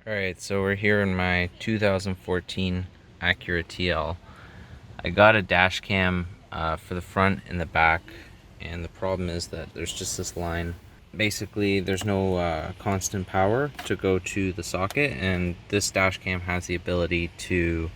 Alright, so we're here in my 2014 Acura TL. I got a dash cam for the front and the back, and the problem is that there's just this line. Basically, there's no constant power to go to the socket, and this dash cam has the ability to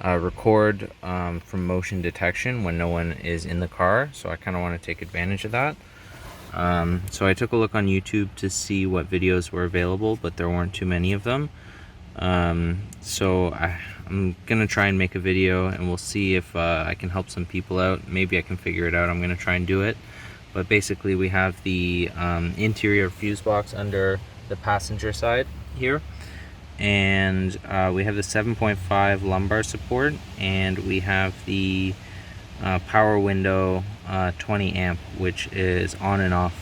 record from motion detection when no one is in the car, so I kind of want to take advantage of that. So I took a look on YouTube to see what videos were available, but there weren't too many of them. So I'm gonna try and make a video, and we'll see if I can help some people out. Maybe I can figure it out. I'm gonna try and do it. But basically we have the interior fuse box under the passenger side here, and we have the 7.5 lumbar support, and we have the power window 20 amp, which is on and off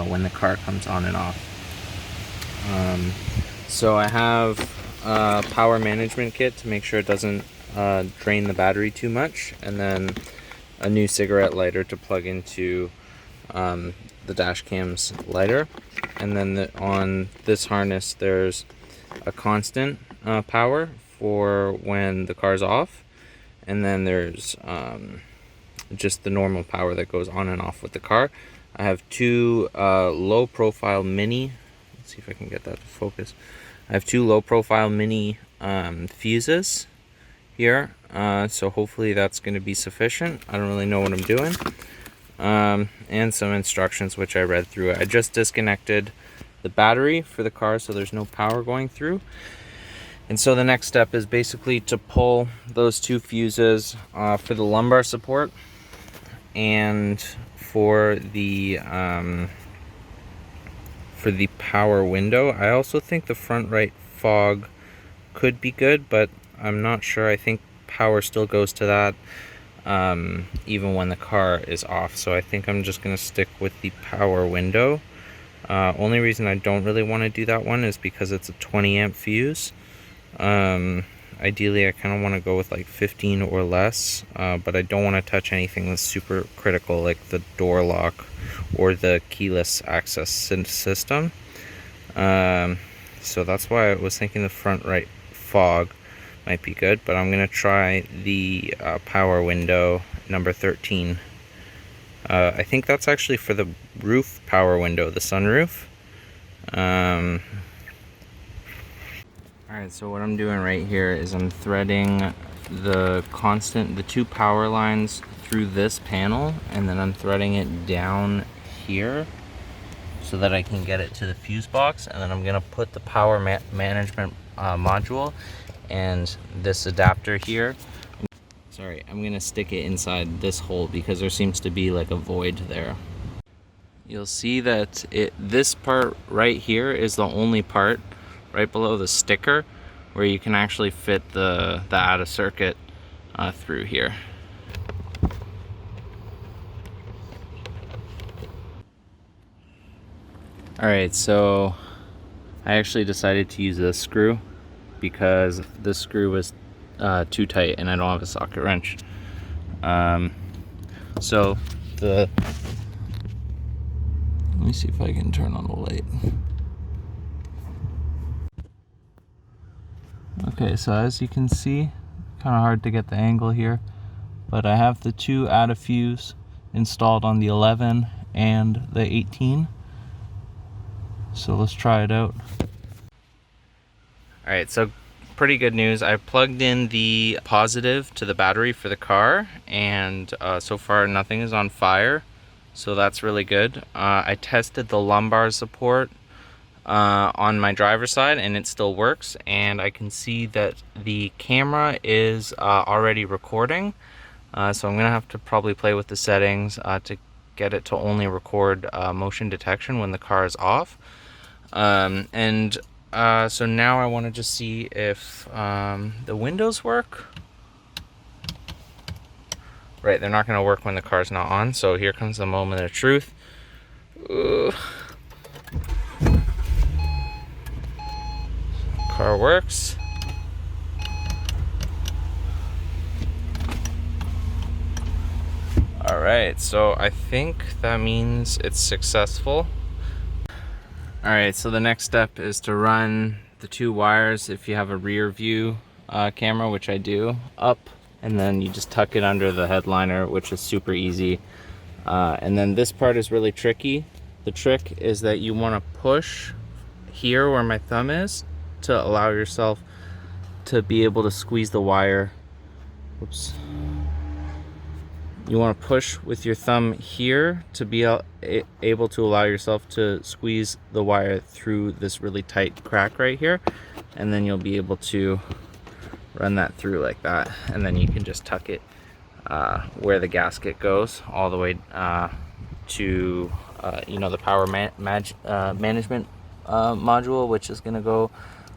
when the car comes on and off. So I have a power management kit to make sure it doesn't drain the battery too much, and then a new cigarette lighter to plug into the dash cam's lighter. And then on this harness there's a constant power for when the car's off, and then there's just the normal power that goes on and off with the car. I have two low profile mini, let's see if I can get that to focus. I have two low profile mini fuses here, so hopefully that's going to be sufficient. I don't really know what I'm doing. And some instructions which I read through. I just disconnected the battery for the car, so there's no power going through. And so the next step is basically to pull those two fuses for the lumbar support and for the power window. I also think the front right fog could be good, but I'm not sure. I think power still goes to that even when the car is off, so I think I'm just going to stick with the power window. Only reason I don't really want to do that one is because it's a 20 amp fuse. Ideally I kind of want to go with like 15 or less, but I don't want to touch anything that's super critical like the door lock or the keyless access system. So that's why I was thinking the front right fog might be good, but I'm going to try the power window number 13. I think that's actually for the roof power window, the sunroof. Alright, so what I'm doing right here is I'm threading the two power lines through this panel, and then I'm threading it down here so that I can get it to the fuse box, and then I'm going to put the power management module and this adapter here. Sorry, I'm going to stick it inside this hole because there seems to be like a void there. You'll see that this part right here is the only part right below the sticker where you can actually fit the out of circuit through here. Alright, so I actually decided to use this screw because this screw was too tight and I don't have a socket wrench. So let me see if I can turn on the light. Okay, so as you can see, kind of hard to get the angle here, but I have the two out of fuse installed on the 11 and the 18. So let's try it out. Alright, so pretty good news. I plugged in the positive to the battery for the car, and so far nothing is on fire, so that's really good. I tested the lumbar support on my driver's side, and it still works, and I can see that the camera is already recording, so I'm gonna have to probably play with the settings to get it to only record motion detection when the car is off. So now I want to just see if the windows work. Right, they're not going to work when the car's not on, so here comes the moment of truth. Car works. Alright, so I think that means it's successful. Alright, so the next step is to run the two wires, if you have a rear view camera, which I do, up, and then you just tuck it under the headliner, which is super easy. And then this part is really tricky. The trick is that you want to push here where my thumb is to allow yourself to be able to squeeze the wire. Oops. You want to push with your thumb here to be able to allow yourself to squeeze the wire through this really tight crack right here, and then you'll be able to run that through like that, and then you can just tuck it where the gasket goes all the way to you know, the power management module, which is going to go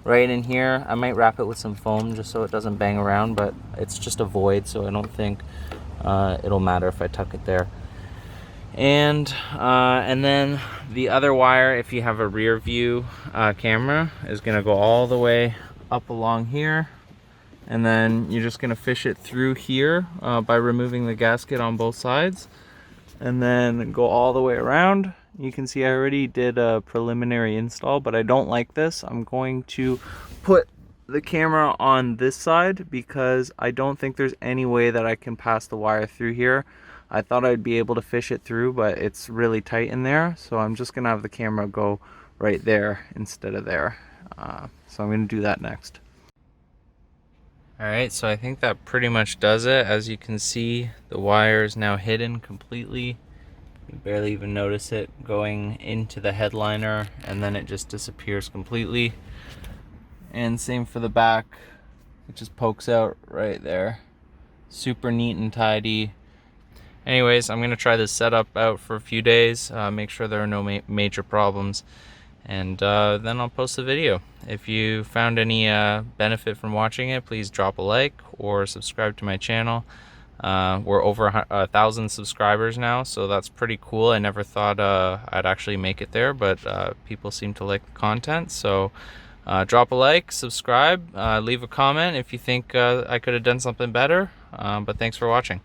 right in here. I might wrap it with some foam just so it doesn't bang around, but it's just a void, so I don't think it'll matter if I tuck it there. And then the other wire, if you have a rear view camera, is going to go all the way up along here, and then you're just going to fish it through here by removing the gasket on both sides, and then go all the way around. You can see I already did a preliminary install, but I don't like this. I'm going to put the camera on this side because I don't think there's any way that I can pass the wire through here. I thought I'd be able to fish it through, but it's really tight in there, so I'm just gonna have the camera go right there instead of there. So I'm gonna do that next. Alright, so I think that pretty much does it. As you can see, the wire is now hidden completely. You barely even notice it going into the headliner, and then it just disappears completely. And same for the back, it just pokes out right there. Super neat and tidy. Anyways, I'm gonna try this setup out for a few days, make sure there are no major problems, and then I'll post the video. If you found any benefit from watching it, please drop a like or subscribe to my channel. We're over 1,000 subscribers now, so that's pretty cool. I never thought I'd actually make it there, but people seem to like the content, so drop a like, subscribe, leave a comment if you think I could have done something better, but thanks for watching.